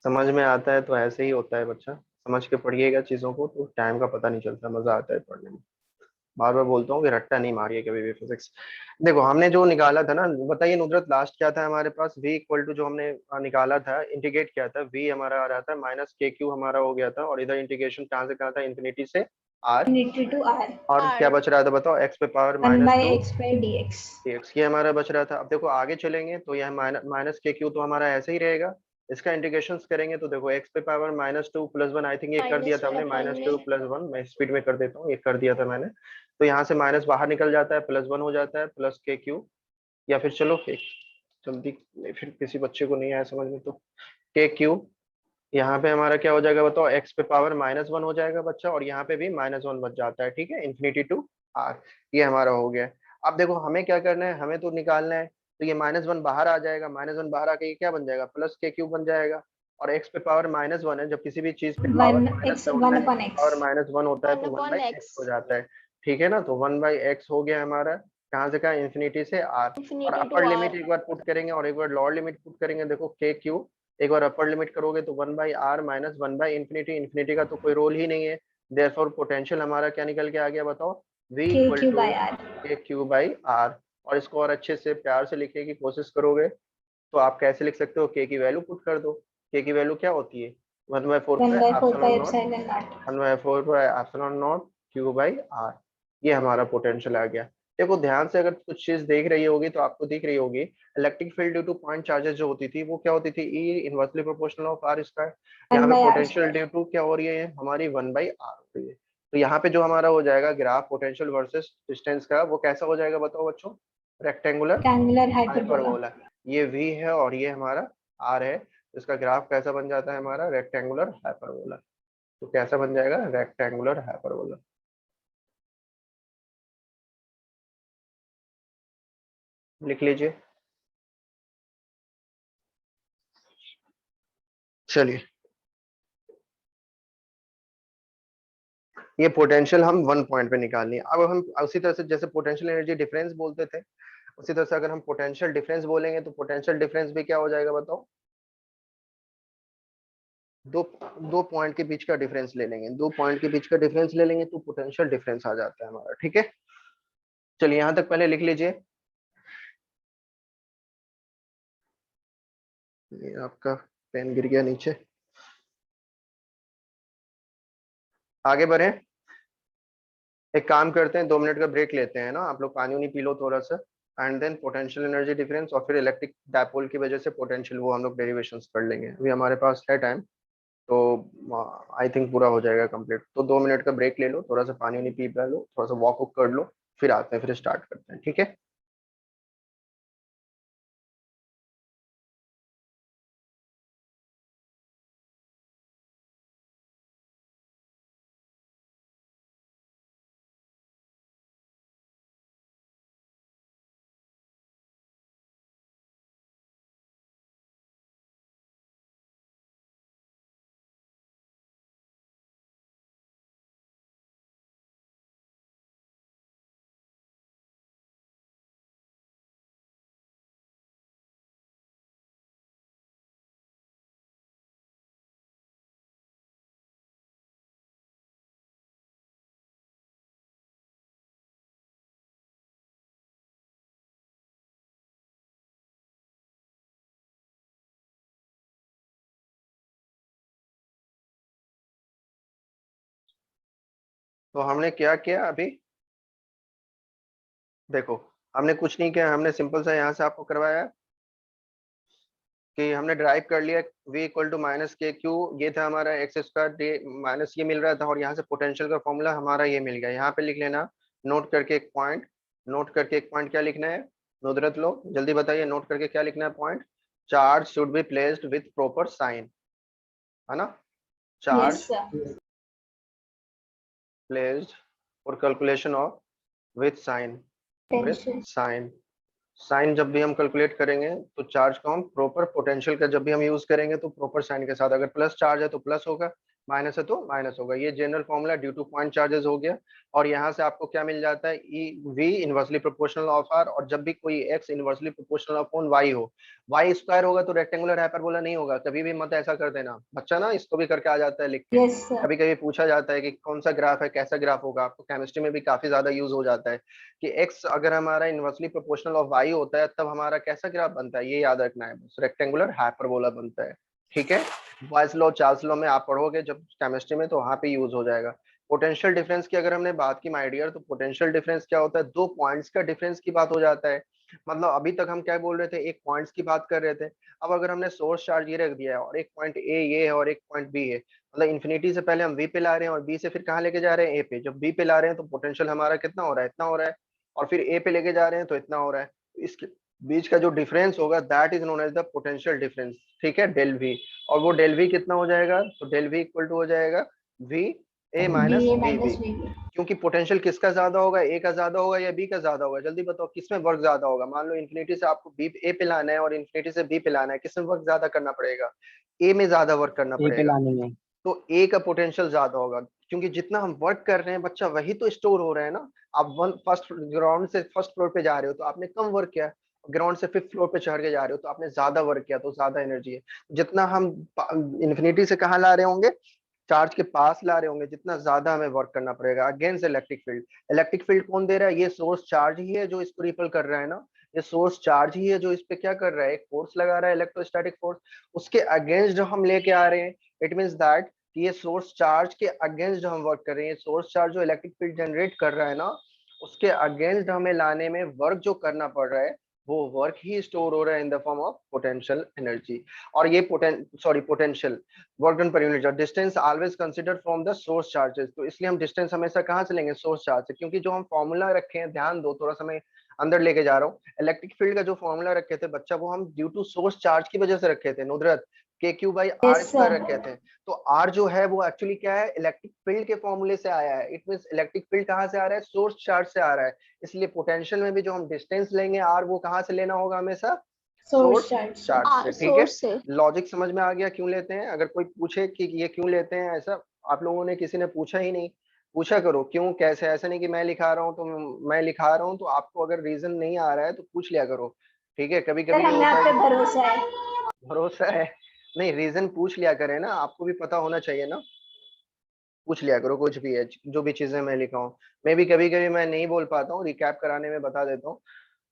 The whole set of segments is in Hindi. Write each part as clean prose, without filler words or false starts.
समझ में आता है तो ऐसे ही होता है बच्चा, समझ के पढ़िएगा चीजों को तो टाइम का पता नहीं चलता, मजा आता है पढ़ने में। बार बार बोलता हूँ कि रट्टा नहीं मारिए कभी भी फिजिक्स। देखो हमने जो निकाला था ना, बताइए नुजरत, लास्ट क्या था हमारे पास? v इक्वल टू जो हमने निकाला था, इंटीग्रेट किया था, v हमारा आ रहा था माइनस के क्यू हमारा हो गया था, और इधर इंटीग्रेशन कहाँ से कहाँ था? इन्फिनिटी से r। Infinity to r। और क्या आर। बच रहा था बताओ? x पे power 1 minus by two x by D x. dx, ये हमारा बच रहा था। अब देखो आगे चलेंगे तो यह माइनस के क्यू तो हमारा ऐसे ही रहेगा। इसका इंटीग्रेशन करेंगे तो देखो x पे power minus two plus one, I think ये कर दिया माइनस था हमने, वन माइनस टू में प्लस वन, मैं स्पीड में कर देता हूँ, ये कर दिया था मैंने। तो यहाँ से माइनस बाहर निकल जाता है, प्लस वन हो जाता है, प्लस के क्यू, या फिर चलो एक जल्दी, फिर किसी बच्चे को नहीं आया समझ में तो के क्यू, यहाँ पे हमारा क्या हो जाएगा बताओ? एक्स पे पावर माइनस वन हो जाएगा बच्चा, और यहाँ पे भी माइनस वन बच जाता है, ठीक है, इन्फिनिटी टू आर। ये हमारा हो गया। अब देखो हमें क्या करना है, हमें तो निकालना है, तो ये माइनस वन बाहर आ जाएगा, माइनस वन बाहर आके ये क्या बन जाएगा? प्लस के क्यूब बन जाएगा। और एक्स पे पावर माइनस वन है, जब किसी भी चीज पे पावर 1 माइनस x में होता 1 है, upon power x। Minus one होता है वन तो one upon by x. X हो जाता है। ठीक है ना, तो वन बाई एक्स हो गया हमारा, कहाँ से कहाँ? इन्फिनिटी से आर। और infinity to upper limit R. एक बार पुट करेंगे और एक बार लोअर लिमिट पुट करेंगे, देखो के क्यू, एक बार अपर लिमिट करोगे तो one by R minus one by infinity, infinity का तो कोई रोल ही नहीं है। देयरफॉर पोटेंशियल हमारा क्या निकल के आ गया बताओ? v k equal q two by r। के क्यू बाई आर। और इसको और अच्छे से प्यार से लिखने की कोशिश करोगे तो आप कैसे लिख सकते हो? के की वैल्यू पुट कर दो। के की वैल्यू क्या होती है? One by four 1 by by 4 epsilon pi not, epsilon not. One by four by epsilon not Q by R. ये हमारा पोटेंशियल आ गया। देखो ध्यान से अगर कुछ चीज देख रही होगी तो आपको दिख रही होगी, electric field due to point charges जो होती थी वो क्या होती थी? E inversely proportional of R square. 1 यहाँ पे by r potential square. Due to क्या हो रही है हमारी? वन बाई आर हो रही है। तो यहाँ पे जो हमारा हो जाएगा ग्राफ पोटेंशियल वर्सेस डिस्टेंस का, वो कैसा हो जाएगा बताओ बच्चों? Rectangular rectangular hyperbola. हाइपरबोला। ये v है और ये हमारा r है, तो इसका ग्राफ कैसा बन जाता है हमारा? Rectangular hyperbola. तो कैसा बन जाएगा? Rectangular hyperbola. लिख लीजिए। चलिए, ये पोटेंशियल हम वन पॉइंट पे निकालनी है। अब हम उसी तरह से जैसे पोटेंशियल एनर्जी डिफरेंस बोलते थे, उसी तरह से अगर हम पोटेंशियल डिफरेंस बोलेंगे तो पोटेंशियल डिफरेंस भी क्या हो जाएगा बताओ? दो दो पॉइंट के बीच का डिफरेंस ले लेंगे, दो पॉइंट के बीच का डिफरेंस ले लेंगे तो पोटेंशियल डिफरेंस आ जाता है हमारा, ठीक है। चलिए यहां तक पहले लिख लीजिए। ये आपका पेन गिर गया नीचे। आगे बढ़े, एक काम करते हैं, 2 मिनट का ब्रेक लेते हैं ना, आप लोग पानी उनी पी लो थोड़ा सा, and then potential energy difference और फिर इलेक्ट्रिक डायपोल की वजह से पोटेंशियल, वो हम लोग डेरिवेशंस कर लेंगे, अभी हमारे पास है टाइम। तो आई थिंक पूरा हो जाएगा कंप्लीट। तो 2 मिनट का ब्रेक ले लो, थोड़ा सा पानी उनी पी लो, थोड़ा सा वॉक वॉक कर लो, फिर आते हैं, फिर स्टार्ट करते हैं, ठीक है। तो हमने क्या किया अभी? देखो, हमने कुछ नहीं किया, हमने सिंपल सा यहाँ से आपको करवाया कि हमने ड्राइव कर लिया v equal to minus K Q, ये था हमारा एक्स स्क्वायर माइनस ये मिल रहा था, और यहाँ से पोटेंशियल का फॉर्मूला हमारा ये मिल गया। यहाँ पे लिख लेना, नोट करके एक पॉइंट, नोट करके एक पॉइंट, क्या लिखना है नुदरत लोग जल्दी बताइए, नोट करके क्या लिखना है point? Charge should be placed with proper sign, है ना? Yes charge sir. Placed for calculation of with sign, with tension. Sign. Sign जब भी हम कैलकुलेट करेंगे तो चार्ज को हम प्रॉपर, पोटेंशियल का जब भी हम यूज करेंगे तो प्रॉपर साइन के साथ, अगर प्लस चार्ज है तो प्लस होगा, माइनस है तो माइनस होगा, ये general formula due to point charges हो गया। और यहाँ से आपको क्या मिल जाता है, E V inversely proportional of R, और जब भी कोई X inversely proportional of Y हो, वाई स्क्वायर होगा तो रेक्टेंगुलर हाइपरबोला नहीं होगा, कभी भी मत ऐसा कर देना बच्चा ना, इसको भी करके आ जाता है लिख के। Yes, sir. कभी कभी पूछा जाता है कि कौन सा ग्राफ है, कैसा ग्राफ होगा, आपको केमिस्ट्री में भी काफी ज्यादा यूज हो जाता है कि एक्स अगर हमारा इनवर्सली प्रोपोर्शनल ऑफ वाई होता है तब हमारा कैसा ग्राफ बनता है, ये याद रखना है, बस रेक्टेंगुलर हाइपरबोला बनता है। ठीक है, बॉयस लॉ चार्ल्स लॉ में आप पढ़ोगे जब केमिस्ट्री में, तो वहां पे यूज हो जाएगा। पोटेंशियल डिफरेंस की अगर हमने बात की माय डियर, तो पोटेंशियल डिफरेंस क्या होता है, दो पॉइंट्स का डिफरेंस की बात हो जाता है। मतलब अभी तक हम क्या बोल रहे थे, एक पॉइंट्स की बात कर रहे थे। अब अगर हमने सोर्स चार्ज ये रख दिया है और एक पॉइंट ए ये है और एक पॉइंट बी है, मतलब इन्फिनिटी से पहले हम वी पे ला रहे हैं और बी से फिर कहाँ लेके जा रहे हैं, ए पे। जब बी पे ला रहे हैं तो पोटेंशियल हमारा कितना हो रहा है, इतना हो रहा है, और फिर ए पे लेके जा रहे हैं तो इतना हो रहा है। इसके बीच का जो डिफरेंस होगा that is known as the potential difference. ठीक है, डेल वी। और वो डेल वी कितना हो जाएगा, तो डेल वी इक्वल टू हो जाएगा V A minus BA B V. minus BB. क्योंकि पोटेंशियल किसका ज्यादा होगा, ए का ज्यादा होगा या बी का ज्यादा होगा, जल्दी बताओ किसमें वर्क ज्यादा होगा। मान लो इन्फिनिटी से आपको बी ए पे लाना है और इन्फिनिटी से बी पे लाना है, किसमें वर्क ज्यादा करना पड़ेगा, ए में ज्यादा वर्क करना ए पे पड़ेगा। लाने में। तो ए का पोटेंशियल ज्यादा होगा, क्योंकि जितना हम वर्क कर रहे हैं बच्चा वही तो स्टोर हो रहा है ना। आप वन फर्स्ट ग्राउंड से फर्स्ट फ्लोर पे जा रहे हो तो आपने कम वर्क किया, ग्राउंड से फिफ्थ फ्लोर पे चढ़ के जा रहे हो तो आपने ज्यादा वर्क किया, तो ज्यादा एनर्जी है। जितना हम इन्फिनिटी से कहाँ ला रहे होंगे, चार्ज के पास ला रहे होंगे, जितना ज्यादा हमें वर्क करना पड़ेगा against electric field. Electric field कौन दे रहा है, ये सोर्स चार्ज ही है जो इसको रिपल कर रहा है ना। ये सोर्स चार्ज ही है जो इस पे क्या कर रहा है, एक फोर्स लगा रहा है, इलेक्ट्रोस्टैटिक फोर्स। उसके अगेंस्ट जो हम लेके आ रहे हैं, इट मींस दैट कि ये सोर्स चार्ज के अगेंस्ट जो हम वर्क कर रहे हैं, सोर्स चार्ज जो इलेक्ट्रिक फील्ड जनरेट कर रहा है ना, उसके अगेंस्ट हमें लाने में वर्क जो करना पड़ रहा है, वो वर्क ही स्टोर हो रहा है in the form of potential energy. और ये potential work done per unit distance always consider from the source charges. तो इसलिए हम डिस्टेंस हमेशा कहाँ से लेंगे, सोर्स चार्ज से। क्योंकि जो हम फॉर्मूला रखे हैं, ध्यान दो थोड़ा सा, मैं अंदर लेके जा रहा हूँ। इलेक्ट्रिक फील्ड का जो फॉर्मूला रखे थे बच्चा, वो हम ड्यू टू सोर्स चार्ज की वजह से रखे थे नुदरत, के Q by R Yes, square sir. रखे थे। तो आर जो है वो एक्चुअली क्या है, इलेक्ट्रिक फील्ड के फॉर्मूले से आया है। इट मीन इलेक्ट्रिक फील्ड कहाँ से आ रहा है, सोर्स चार्ज से आ रहा है। इसलिए पोटेंशियल में भी जो हम डिस्टेंस लेंगे आर, वो कहाँ से लेना होगा, हमेशा Source सोर्स charge. चार्ज से। ठीक है, सोर्स से। लॉजिक समझ में आ गया क्यों लेते हैं। अगर कोई पूछे कि ये क्यों लेते हैं ऐसा, आप लोगों ने किसी ने पूछा ही नहीं, पूछा करो क्यों कैसे। ऐसा नहीं कि मैं लिखा रहा हूँ तो मैं लिखा रहा हूँ, तो आपको अगर रीजन नहीं आ रहा है तो पूछ लिया करो। ठीक है, कभी सर कभी ये हमें होता आप है पे कि भरोसा है। भरोसा है, नहीं रीजन पूछ लिया करें ना, आपको भी पता होना चाहिए ना, पूछ लिया करो कुछ भी है, जो भी चीजें मैं लिखा हूँ। मैं भी कभी कभी मैं नहीं बोल पाता हूँ, रिकैप कराने में बता देता हूँ।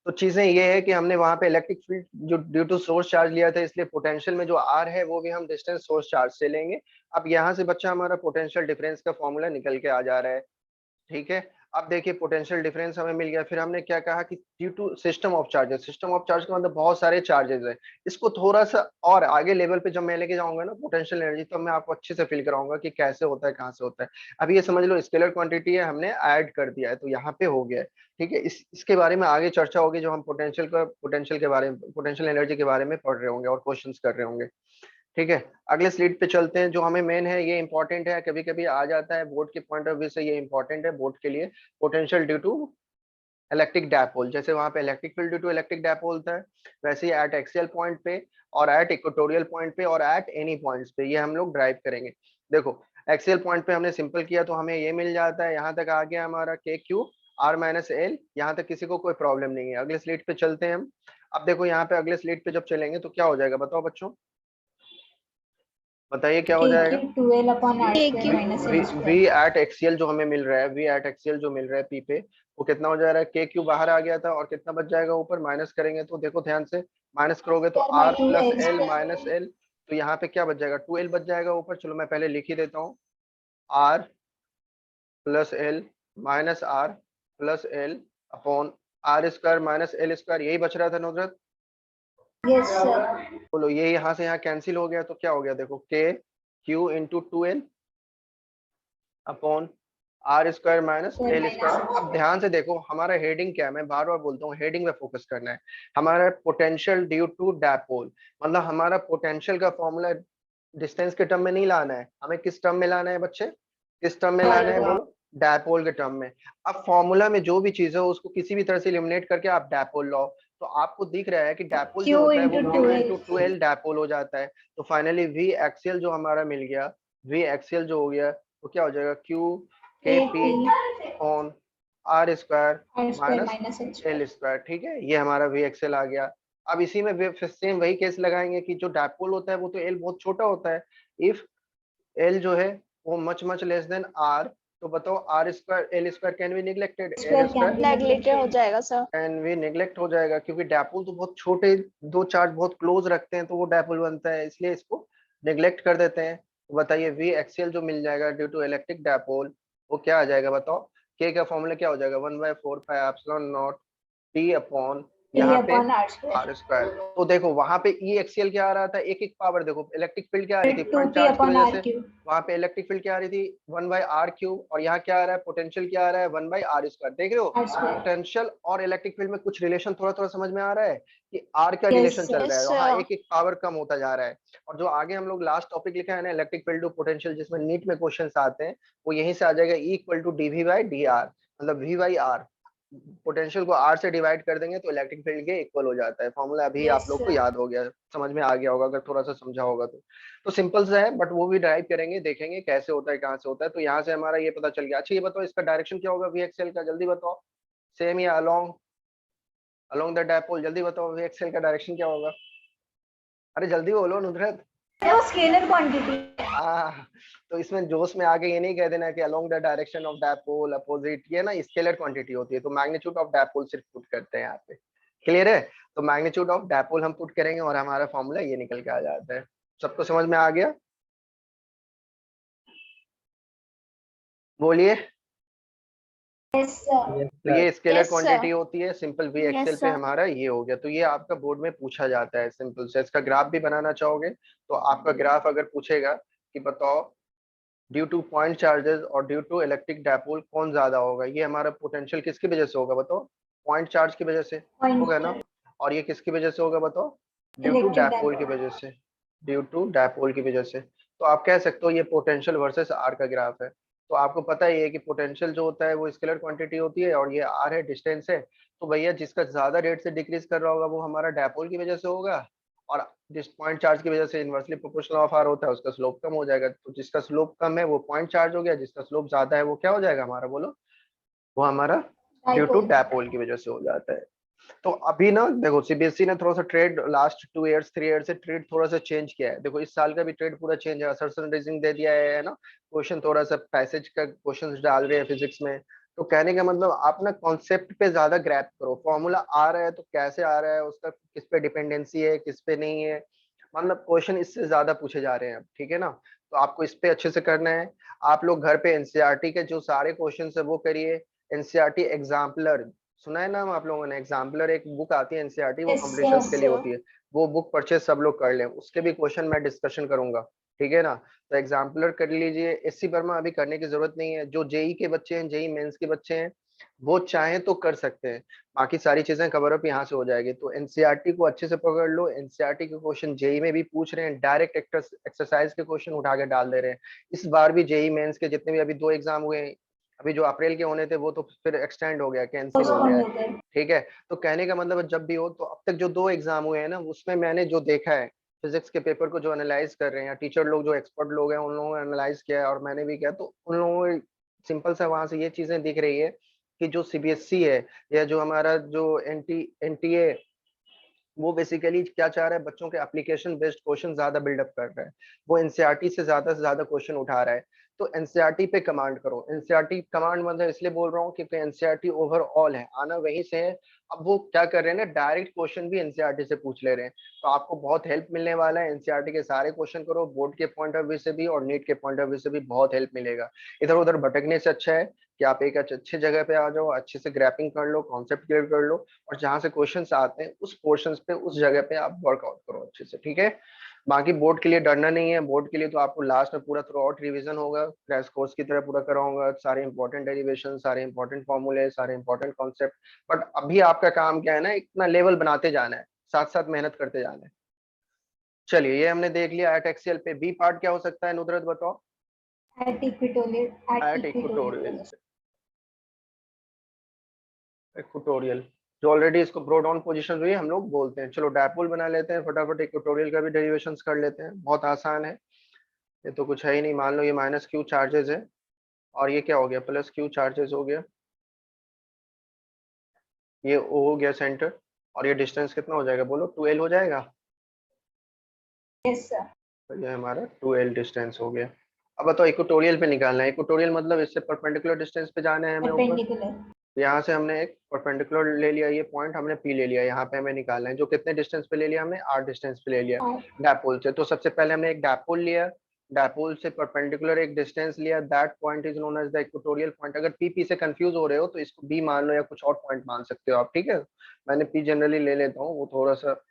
तो चीजें ये है कि हमने वहां पे इलेक्ट्रिक फील्ड जो ड्यू टू सोर्स चार्ज लिया था, इसलिए पोटेंशियल में जो आर है वो भी हम डिस्टेंस सोर्स चार्ज से लेंगे। अब यहाँ से बच्चा हमारा पोटेंशियल डिफरेंस का फॉर्मूला निकल के आ जा रहा है। ठीक है, अब देखिए पोटेंशियल डिफरेंस हमें मिल गया। फिर हमने क्या कहा कि due to system of charges, system of charge का मतलब बहुत सारे चार्जेस है। इसको थोड़ा सा और आगे लेवल पे जब मैं लेके जाऊंगा ना पोटेंशियल एनर्जी, तो मैं आपको अच्छे से फील कराऊंगा कि कैसे होता है, कहाँ से होता है। अभी ये समझ लो स्केलर क्वांटिटी है, हमने ऐड कर दिया है तो यहाँ पे हो गया है। ठीक है, इसके बारे में आगे चर्चा होगी, जो हम पोटेंशियल के बारे में, पोटेंशियल एनर्जी के बारे में पढ़ रहे होंगे और क्वेश्चन कर रहे होंगे। ठीक है, अगले स्लाइड पे चलते हैं। जो हमें मेन है, ये इंपॉर्टेंट है, कभी कभी आ जाता है बोर्ड के पॉइंट ऑफ व्यू से, ये इंपॉर्टेंट है बोर्ड के लिए। Potential due to electric dipole, जैसे वहां पे electric field due to electric dipole था, वैसे ही एट एक्सियल पॉइंट पे और एट इक्वेटोरियल पॉइंट पे और एट एनी पॉइंट्स पे ये हम लोग ड्राइव करेंगे। देखो एक्सियल पॉइंट पे हमने सिंपल किया तो हमें ये मिल जाता है, यहाँ तक आ गया हमारा के क्यू आर माइनस एल, यहाँ तक किसी को कोई प्रॉब्लम नहीं है। अगले स्लाइड पे चलते हैं हम। अब देखो यहाँ पे अगले स्लाइड पे जब चलेंगे तो क्या हो जाएगा, बताओ बच्चों, बताइए क्या हो जाएगा। KQ 12 upon R KQ square minus V L V square. At axial जो हमें मिल रहा है, वी एट एक्सियल जो मिल रहा है पी पे, वो कितना हो जा रहा है, के क्यू बाहर आ गया था और कितना बच जाएगा ऊपर, माइनस करेंगे तो देखो ध्यान से, माइनस करोगे तो Square by R 2 plus L L square. Minus L. तो यहाँ पे क्या बच जाएगा, 2l बच जाएगा ऊपर। चलो मैं पहले लिख ही देता हूँ, R plus L minus R plus L upon R square minus L square, यही बच रहा था नुसरत। Yes, sir. बोलो ये यहाँ से यहाँ कैंसिल हो गया तो क्या हो गया, देखो के Q into 2l upon R square minus Square L minus square. L अब square. ध्यान से देखो हमारा हेडिंग क्या है, मैं बार बार बोलता हूँ हेडिंग में फोकस करना है। हमारा पोटेंशियल ड्यू टू डायपोल, मतलब हमारा पोटेंशियल का फॉर्मूला डिस्टेंस के टर्म में नहीं लाना है, हमें किस टर्म में लाना है बच्चे, किस टर्म में लाना है बोलो, डायपोल के टर्म में। अब फॉर्मूला में जो भी चीज है उसको किसी भी तरह से एलिमिनेट करके आप डायपोल लाओ, तो आपको दिख रहा है कि डायपोल जो Q होता है वो into Q 2L. Into 2l dipole हो जाता है। तो फाइनली वी एक्सियल जो हमारा मिल गया वी एक्सियल जो हो गया वो क्या हो जाएगा, Q K P on R square R square minus minus H L square. Square. ठीक है, ये हमारा वी एक्सएल आ गया। अब इसी में फिर सेम वही केस लगाएंगे कि जो डायपोल होता है वो तो एल बहुत छोटा होता है। इफ एल जो है वो much much less than R, तो बताओ R square L square can be neglected, L Square can square be neglected हो neglected. जाएगा सर। कैन बी निगलेक्ट हो जाएगा, क्योंकि डायपोल तो बहुत छोटे, दो चार्ज बहुत क्लोज रखते हैं तो वो डायपोल बनता है, इसलिए इसको निगलेक्ट कर देते हैं। तो बताइए वी एक्सियल जो मिल जाएगा ड्यू टू इलेक्ट्रिक डायपोल वो क्या आ जाएगा बताओ। के का फॉर्मूला क्या हो जाएगा, 1/4 pi epsilon not T upon T यहाँ पे upon R square. R square. तो देखो वहां पे ई एक्सियल क्या आ रहा था, एक एक पावर, देखो इलेक्ट्रिक फील्ड क्या आ रही थी पॉइंट 2P चार्ज की upon वजह R से, cube. वहां पे इलेक्ट्रिक फील्ड क्या आ रही थी 1/r क्यूब, और यहाँ क्या आ रहा है पोटेंशियल क्या आ रहा है 1/r स्क्वायर। देख रहे हो R square. पोटेंशियल और इलेक्ट्रिक फील्ड में कुछ रिलेशन थोड़ा थोड़ा समझ में आ रहा है कि आर का Yes, रिलेशन sir. चल रहा यस है, वहाँ सर। एक एक पावर कम होता जा रहा है। और जो आगे हम लोग लास्ट टॉपिक लिखा है ना इलेक्ट्रिक फील्ड टू पोटेंशियल, जिसमें नीट में क्वेश्चन आते हैं, वो यहीं से आ जाएगा E equal to D V by D R, मतलब वी बाई आर। पोटेंशियल को आर से डिवाइड कर देंगे तो इलेक्ट्रिक फील्ड के इक्वल हो जाता है। फॉर्मूला अभी आप Yes, लोग को sir. याद हो गया, समझ में आ गया होगा अगर थोड़ा सा समझा होगा तो सिंपल सा है, बट वो भी ड्राइव करेंगे, देखेंगे कैसे होता है कहाँ से होता है। तो यहाँ से हमारा ये पता चल गया। अच्छा ये बताओ इसका डायरेक्शन क्या होगा वी एक्सएल का, जल्दी बताओ। सेम या अलोंग अलोंग द डायपोल, जल्दी बताओ वी एक्सएल का डायरेक्शन क्या होगा। अरे जल्दी बोलो नुसरत। वो स्केलर क्वांटिटी. हाँ, तो इसमें जोश में आगे ये नहीं कह देना कि along the direction of dipole opposite, ये ना स्केलर क्वांटिटी होती है, तो मैग्नीट्यूड ऑफ डायपोल सिर्फ पुट करते हैं यहाँ पे। क्लियर है, तो मैग्नीट्यूड ऑफ डायपोल हम पुट करेंगे और हमारा फॉर्मूला ये निकल के आ जाता है। सबको समझ में आ गया, बोलिए। Yes, sir. तो ये स्केलर यस क्वांटिटी सर। होती है, सिंपल वी एक्सेल यस पे सर। हमारा ये हो गया। तो ये आपका बोर्ड में पूछा जाता है सिंपल से। इसका ग्राफ भी बनाना चाहोगे तो आपका ग्राफ अगर पूछेगा कि बताओ ड्यू टू पॉइंट चार्जेस और ड्यू टू इलेक्ट्रिक डायपोल कौन ज्यादा होगा, ये हमारा पोटेंशियल किसकी वजह से होगा बताओ, पॉइंट चार्ज की वजह से Point होगा ना। और ये किसकी वजह से होगा बताओ, ड्यू टू electric डायपोल की dipole. वजह से, ड्यू टू डायपोल की वजह से। तो आप कह सकते हो ये पोटेंशियल वर्सेस आर का ग्राफ है। तो आपको पता ही है कि पोटेंशियल जो होता है वो स्केलर क्वांटिटी होती है और ये आर है, डिस्टेंस है। तो भैया जिसका ज्यादा रेट से डिक्रीज कर रहा होगा वो हमारा डायपोल की वजह से होगा, और जिस पॉइंट चार्ज की वजह से इनवर्सली प्रोपोर्शनल ऑफ आर होता है उसका स्लोप कम हो जाएगा। तो जिसका स्लोप कम है वो पॉइंट चार्ज हो गया, जिसका स्लोप ज्यादा है वो क्या हो जाएगा हमारा, बोलो, वो हमारा ड्यू टू Dipole. डायपोल की वजह से हो जाता है। तो अभी ना देखो सीबीएसई ने थोड़ा सा ट्रेड लास्ट 2 इयर्स 3 इयर्स से ट्रेड थोड़ा सा चेंज किया है। देखो इस साल का भी ट्रेड पूरा चेंज है, असर्शन रेजिंग दे दिया है ना, क्वेश्चन थोड़ा सा पैसेज का क्वेश्चन डाल रहे हैं फिजिक्स में। तो कहने का मतलब आप ना कॉन्सेप्ट पे ज्यादा ग्रैप करो, फॉर्मूला आ रहा है तो कैसे आ रहा है, उसका किस पे डिपेंडेंसी है किस पे नहीं है, मतलब क्वेश्चन इससे ज्यादा पूछे जा रहे हैं अब, ठीक है ना। तो आपको इस पे अच्छे से करना है। आप लोग घर पे एनसीईआरटी के जो सारे क्वेश्चन है वो करिए। एनसीईआरटी एग्जाम्पलर सुना है नाम आप लोगों ने, एग्जाम्पलर एक बुक आती है एनसीईआरटी, वो Yes, कॉम्पिटिशन sir. के यस लिए सर। होती है। वो बुक परचेज सब लोग कर लें, उसके भी क्वेश्चन मैं डिस्कशन करूंगा, ठीक है ना। तो एग्जाम्पलर कर लीजिए। एससी वर्मा अभी करने की जरूरत नहीं है, जो जेई के बच्चे हैं जेई मेंस के बच्चे हैं वो चाहें तो कर सकते हैं, बाकी सारी चीजें कवर अप यहाँ से हो जाएगी। तो एनसीईआरटी को अच्छे से पकड़ लो, एनसीईआरटी के क्वेश्चन जेई में भी पूछ रहे हैं, डायरेक्ट एक्सरसाइज के क्वेश्चन उठा के डाल दे रहे हैं। इस बार भी जेई मेंस के जितने भी अभी 2 एग्जाम हुए हैं, अभी जो अप्रैल के होने थे वो तो फिर एक्सटेंड हो गया, कैंसिल हो गया Postponed है, हो गए. ठीक है। तो कहने का मतलब है, जब भी हो तो अब तक जो 2 एग्जाम हुए हैं ना उसमें मैंने जो देखा है, फिजिक्स के पेपर को जो एनालाइज कर रहे हैं या टीचर लोग जो एक्सपर्ट लोग हैं उन लोगों ने एनालाइज किया है और मैंने भी किया, तो उन लोगों सिंपल सा वहां से ये चीजें दिख रही है कि जो सीबीएसई है या जो हमारा जो एनटीए, वो बेसिकली क्या चाह रहा है, बच्चों के एप्लीकेशन बेस्ड क्वेश्चन ज्यादा बिल्डअप कर रहा है। वो एनसीईआरटी से ज्यादा क्वेश्चन उठा रहा है। तो एनसीईआरटी पे कमांड करो। एनसीईआरटी कमांड मतलब इसलिए बोल रहा हूँ क्योंकि एनसीईआरटी ओवरऑल है, आना वहीं से है। अब वो क्या कर रहे हैं ना, डायरेक्ट क्वेश्चन भी एनसीईआरटी से पूछ ले रहे हैं। तो आपको बहुत हेल्प मिलने वाला है, एनसीईआरटी के सारे क्वेश्चन करो, बोर्ड के पॉइंट ऑफ व्यू से भी और नीट के पॉइंट ऑफ व्यू से भी बहुत हेल्प मिलेगा। इधर उधर भटकने से अच्छा है कि आप एक अच्छे जगह पे आ जाओ, अच्छे से ग्रैपिंग कर लो, कॉन्सेप्ट क्लियर कर लो, और जहां से क्वेश्चंस आते हैं उस पोर्शंस पे उस जगह पे आप वर्कआउट करो अच्छे से, ठीक है। बाकी बोर्ड के लिए डरना नहीं है, बोर्ड के लिए तो आपको लास्ट में पूरा थ्रू आउट रिविजन होगा, क्रैश कोर्स की तरह पूरा कराऊंगा, सारे इंपॉर्टेंट डेरिवेशन, सारे इंपॉर्टेंट फॉर्मूले, सारे इंपॉर्टेंट कॉन्सेप्ट। बट अभी आपका काम क्या है ना, इतना लेवल बनाते जाना है, साथ साथ मेहनत करते जाना है। चलिए ये हमने देख लिया एट एक्सीएल पे। बी पार्ट क्या हो सकता है नुदरत बताओ। At equatorial. At at equatorial equatorial, position. Equatorial जो ऑलरेडी इसको ब्रो डाउन पोजीशन हुई है हम लोग बोलते हैं। चलो डायपोल बना लेते हैं फटाफट, इक्वेटोरियल का भी डेरिवेशंस कर लेते हैं, बहुत आसान है। ये तो कुछ है ही नहीं, मान लो ये माइनस क्यू चार्जेस है और ये क्या हो गया, प्लस क्यू चार्जेस हो गया। ये ओ हो गया सेंटर, और ये डिस्टेंस कितना हो जाएगा बोलो, 2L हो जाएगा। Yes sir. तो ये हमारा 2L डिस्टेंस हो गया। अब बताओ इक्वेटोरियल पे निकालना है, इक्वेटोरियल मतलब इससे परपेंडिकुलर डिस्टेंस पे जाना है हमें ऊपर। परपेंडिकुलर। यहाँ से हमने एक परपेंडिकुलर ले लिया, ये पॉइंट हमने पी ले लिया, यहाँ पे हमें निकालना है जो कितने डिस्टेंस पे ले लिया हमने, आर डिस्टेंस पे ले लिया और डायपोल से। तो सबसे पहले हमने एक डायपोल लिया, डायपोल से परपेंडिकुलर एक डिस्टेंस लिया, that point is known as the equatorial point. अगर पी से कंफ्यूज हो रहे हो तो इसको बी मान लो या कुछ और पॉइंट मान सकते हो आप, ठीक है। मैंने पी जनरली ले लेता हूँ, वो थोड़ा सा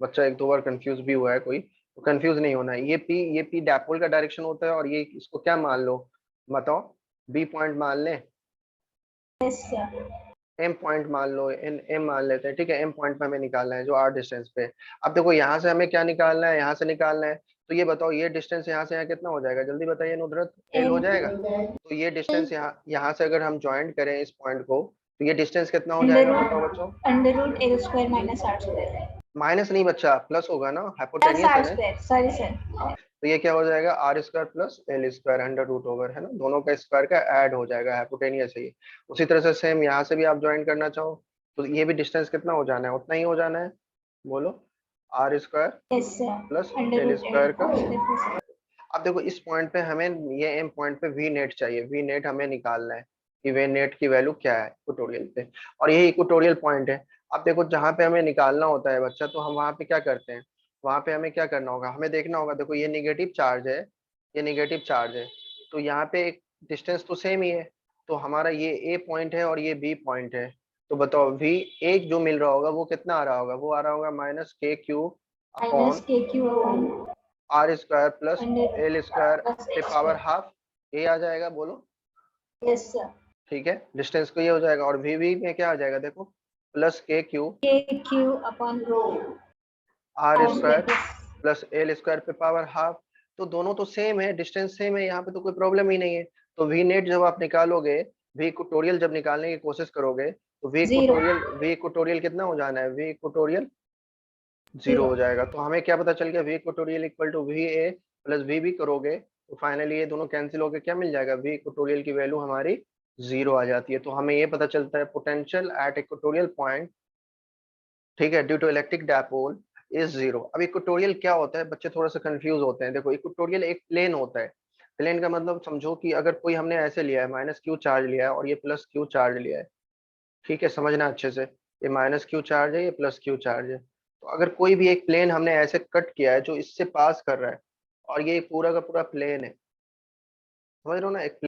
बच्चा एक दो बार कंफ्यूज भी हुआ है कोई, तो कंफ्यूज नहीं होना है। ये पी डायपोल का डायरेक्शन होता है, और ये इसको क्या मान लो बताओ, बी पॉइंट मान लें, यस सर। एम पॉइंट मान लो, एन एम मान लेते हैं, ठीक है। एम पॉइंट पे हमें निकालना है जो आर डिस्टेंस पे है। अब देखो यहाँ से हमें क्या निकालना है, यहाँ से निकालना है। तो ये बताओ ये डिस्टेंस यहाँ से यहाँ कितना हो जाएगा, जल्दी बताइए नुदरत, एल हो एन जाएगा। तो ये डिस्टेंस यहाँ यहाँ से अगर हम ज्वाइंट करें इस पॉइंट को, तो ये डिस्टेंस कितना हो अंडर जाएगा रूट बताओ बच्चों। Under root L square minus R square minus नहीं बच्चा, प्लस होगा ना, प्लस हाइपोटेनियस है आर ना। Square, sorry sir. तो ये क्या हो जाएगा, R square plus L square under root over, है ना, दोनों का स्क्वायर का ऐड हो जाएगा, हाइपोटेनियस है ये। उसी तरह से सेम यहाँ से भी आप ज्वाइन करना चाहो तो ये भी डिस्टेंस कितना हो जाना है, उतना ही हो जाना है, बोलो, R square yes sir. Plus under L root L square का। R square plus. अब देखो इस पॉइंट पे हमें, ये एम पॉइंट पे वी नेट चाहिए, वी नेट हमें निकालना है कि वे नेट की वैल्यू क्या है इक्वेटोरियल पे, और यही इक्वेटोरियल पॉइंट है। अब देखो जहाँ पे हमें निकालना होता है बच्चा, तो हम वहाँ पे क्या करते हैं, वहाँ पे हमें क्या करना होगा, हमें देखना होगा, देखो ये निगेटिव चार्ज है, ये निगेटिव चार्ज है, तो यहाँ पे एक डिस्टेंस तो सेम ही है। तो हमारा ये ए पॉइंट है और ये बी पॉइंट है। तो बताओ वी एक जो मिल रहा होगा वो कितना आ रहा होगा, वो आ रहा होगा minus K Q minus upon K Q upon R square plus under L square plus पे एल पावर स्क्वायर। हाफ, ये आ जाएगा बोलो। Yes sir. ठीक है, डिस्टेंस को ये हो जाएगा, और वी में क्या आ जाएगा देखो, plus K Q K Q upon rho R R square square plus. Plus L square पे पावर हाफ। तो दोनों तो सेम है, डिस्टेंस सेम है, यहाँ पे तो कोई प्रॉब्लम ही नहीं है। तो वी नेट जब आप निकालोगे, वी इक्वेटोरियल जब निकालने की कोशिश करोगे, तो जीरो। वी इक्वेटोरियल कितना हो जाना है, वी इक्वेटोरियल जीरो जीरो। हो जाएगा। तो हमें क्या पता चल गया, V equatorial equal to V A plus V B करोगे तो फाइनली ये दोनों कैंसिल होकर क्या मिल जाएगा, वी इक्वेटोरियल की वैल्यू हमारी जीरो आ जाती है। तो हमें ये पता चलता है पोटेंशियल एट इक्वेटोरियल पॉइंट, ठीक है, due to electric dipole is zero. अब इक्वेटोरियल क्या होता है, बच्चे थोड़ा सा कंफ्यूज होते हैं। देखो इक्वेटोरियल एक प्लेन होता है, प्लेन का मतलब समझो कि अगर कोई हमने ऐसे लिया है, माइनस क्यू चार्ज लिया है और ये प्लस क्यू चार्ज लिया है, ठीक है, समझना अच्छे से, ये माइनस क्यू चार्ज है, ये प्लस क्यू चार्ज है। तो अगर कोई भी एक प्लेन हमने ऐसे कट किया है जो इससे पास कर रहा है, और ये पूरा का पूरा प्लेन है, समझ रहे हो ना, एक